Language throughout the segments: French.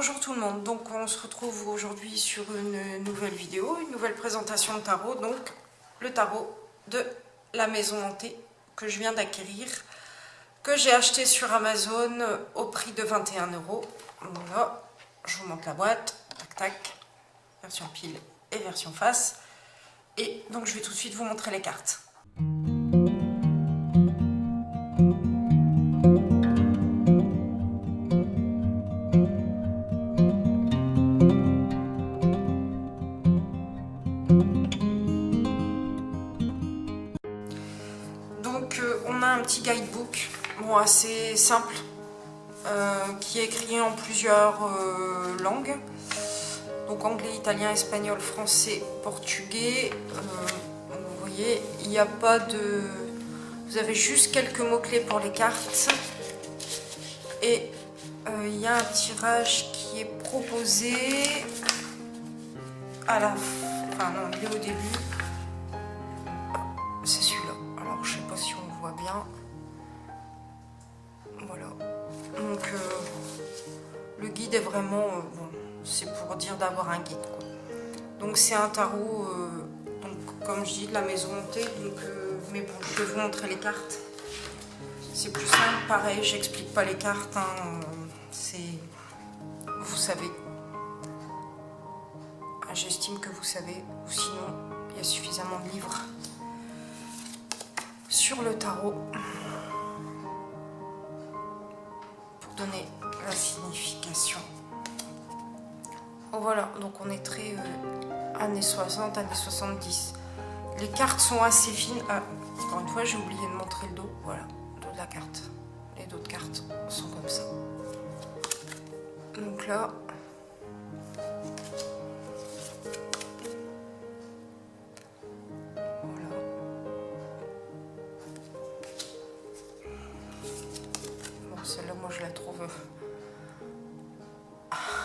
Bonjour tout le monde, donc on se retrouve aujourd'hui sur une nouvelle vidéo, une nouvelle présentation de tarot, donc le tarot de la maison hantée que je viens d'acquérir, que j'ai acheté sur Amazon au prix de 21 €. Voilà, je vous montre la boîte, tac tac, version pile et version face, et donc je vais tout de suite vous montrer les cartes. Donc on a un petit guidebook, bon, assez simple, qui est écrit en plusieurs langues, donc anglais, italien, espagnol, français, portugais. Vous voyez, il n'y a pas de... Vous avez juste quelques mots-clés pour les cartes, et il y a un tirage qui est proposé à la fin, enfin non, il est au début, c'est celui-là. Alors je sais pas si on le voit bien. Voilà, donc le guide est vraiment bon, c'est pour dire d'avoir un guide, quoi. Donc c'est un tarot, donc comme je dis, de la maison hantée, donc mais bon, je vais vous montrer les cartes, c'est plus simple. Pareil, j'explique pas les cartes, hein, c'est, vous savez, j'estime que vous savez, ou sinon il y a suffisamment de livres sur le tarot pour donner la signification. Voilà, donc on est très années 60, années 70. Les cartes sont assez fines. Ah, encore une fois, j'ai oublié de montrer le dos. Voilà, le dos de la carte. Les dos de cartes sont comme ça. Donc là, voilà. Bon, celle-là, moi, je la trouve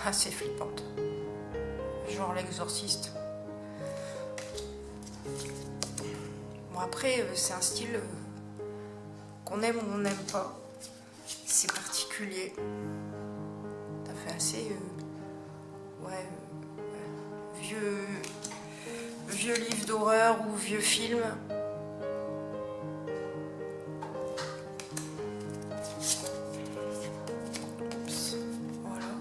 assez flippante. Genre l'exorciste. Bon, après, c'est un style qu'on aime ou on n'aime pas. C'est particulier. Ça fait assez ouais, vieux livre d'horreur ou vieux film. Oups, voilà.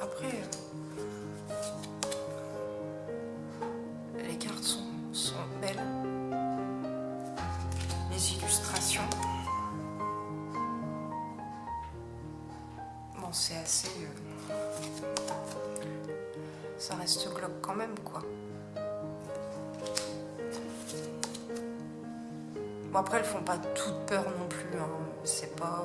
Après, les cartes sont belles. Les illustrations. Bon, c'est assez... ça reste glauque quand même, quoi. Bon, après, elles font pas toutes peur non plus, hein. C'est pas...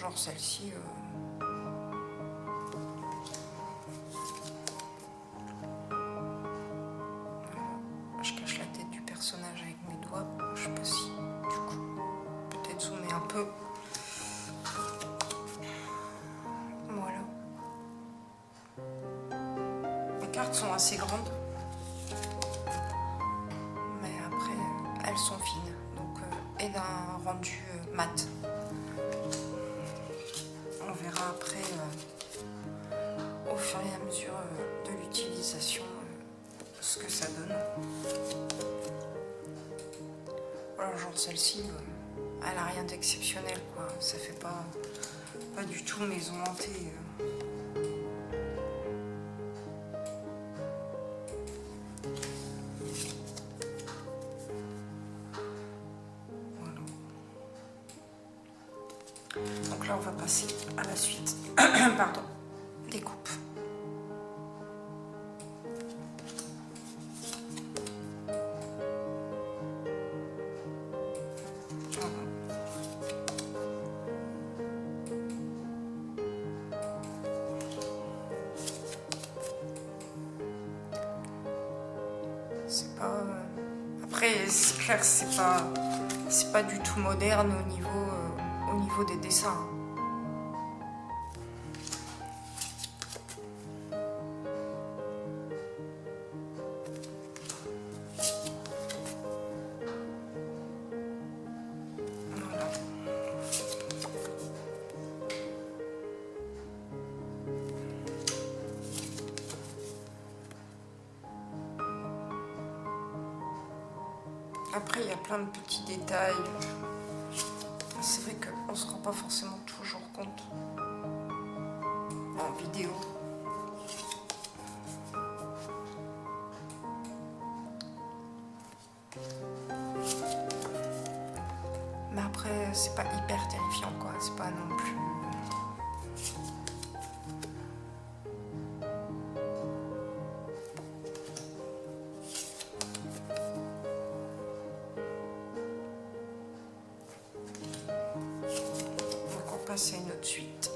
genre celle-ci... Je cache la tête du personnage avec mes doigts. Je sais pas si, du coup, peut-être zoomer un peu. Voilà. Les cartes sont assez grandes. Mais après, elles sont fines. Donc, et d'un rendu mat. On verra après, au fur et à mesure de l'utilisation, ce que ça donne. Voilà, genre celle-ci, elle a rien d'exceptionnel, quoi. Ça fait pas du tout maison hantée. Voilà. Donc là, on va passer à la suite. Pardon. Découpe. C'est pas... Après, c'est clair, c'est pas du tout moderne au niveau des dessins. Après, il y a plein de petits détails. C'est vrai qu'on ne se rend pas forcément toujours compte en vidéo. Mais après, c'est pas hyper terrifiant, quoi. C'est pas non plus... Donc on passe à une autre suite.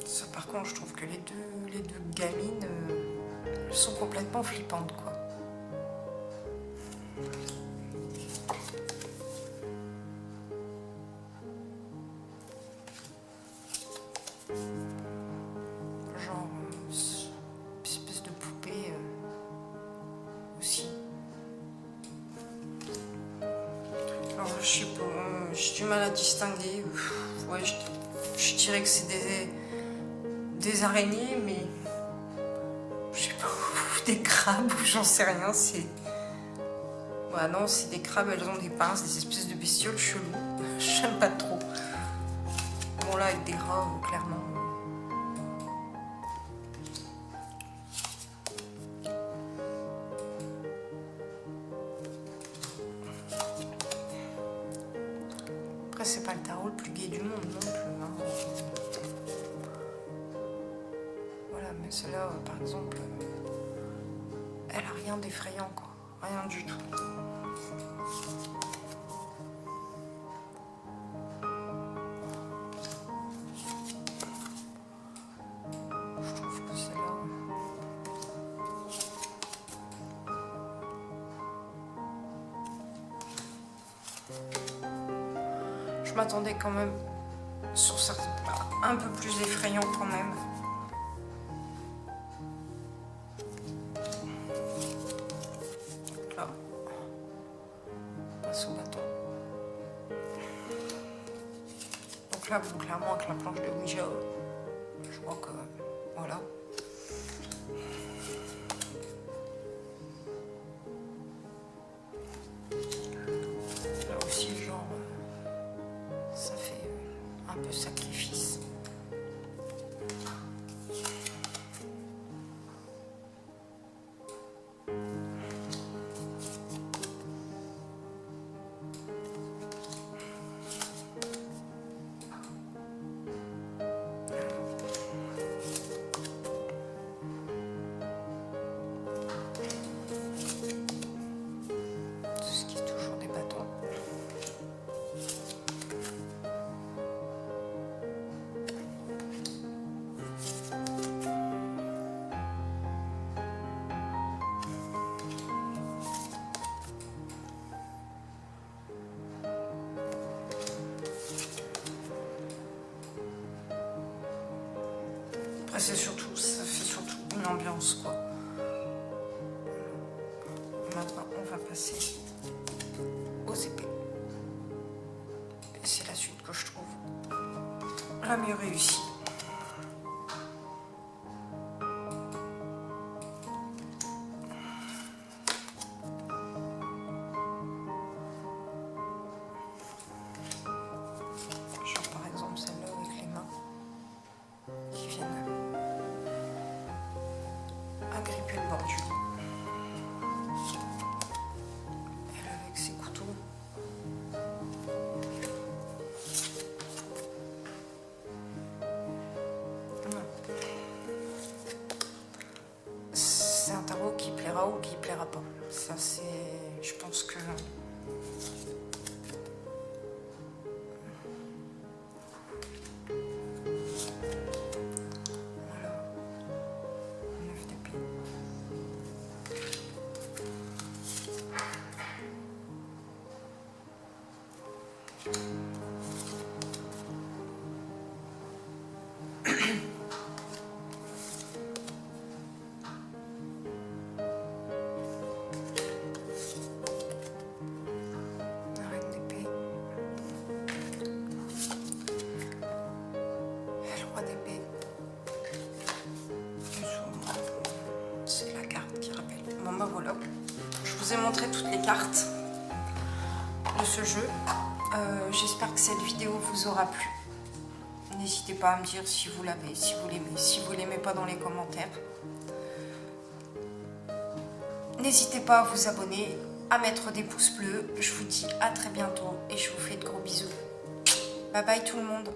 Ça, par contre, je trouve que les deux gamines sont complètement flippantes, quoi. Genre, espèce de poupée aussi. Alors, je sais pas, j'ai du mal à distinguer. Ouais, je dirais que c'est des araignées, mais je sais pas, des crabes ou j'en sais rien. C'est... Ouais, non, c'est des crabes, elles ont des pinces, des espèces de bestioles cheloues. J'aime pas trop. Bon, là, avec des rats, clairement. Après, c'est pas le tarot le plus gai du monde non plus. Hein. Voilà, mais celle-là, par exemple, elle a rien d'effrayant, quoi. Rien du tout. Je trouve que celle-là... Je m'attendais quand même sur certains un peu plus effrayant quand même. Là, on passe au bâton. Donc là, bon, clairement avec la planche de Ouija, je crois que voilà. Là aussi, genre, ça fait un peu sacrifice. Après, c'est surtout, ça fait surtout une ambiance, quoi. Maintenant, on va passer aux épées. Et c'est la suite que je trouve la mieux réussie. Genre, par exemple, celle-là avec les mains qui viennent agripper le bord du lit. Elle avec ses couteaux. C'est un tarot qui plaira ou qui plaira pas. Ça, c'est... Je pense que... Voilà. 9 d'épée. Roi d'épée. C'est la carte qui rappelle. voilà, je vous ai montré toutes les cartes de ce jeu. J'espère que cette vidéo vous aura plu. N'hésitez pas à me dire si vous l'avez, si vous l'aimez, si vous l'aimez pas dans les commentaires. N'hésitez pas à vous abonner, à mettre des pouces bleus. Je vous dis à très bientôt et je vous fais de gros bisous. Bye bye tout le monde.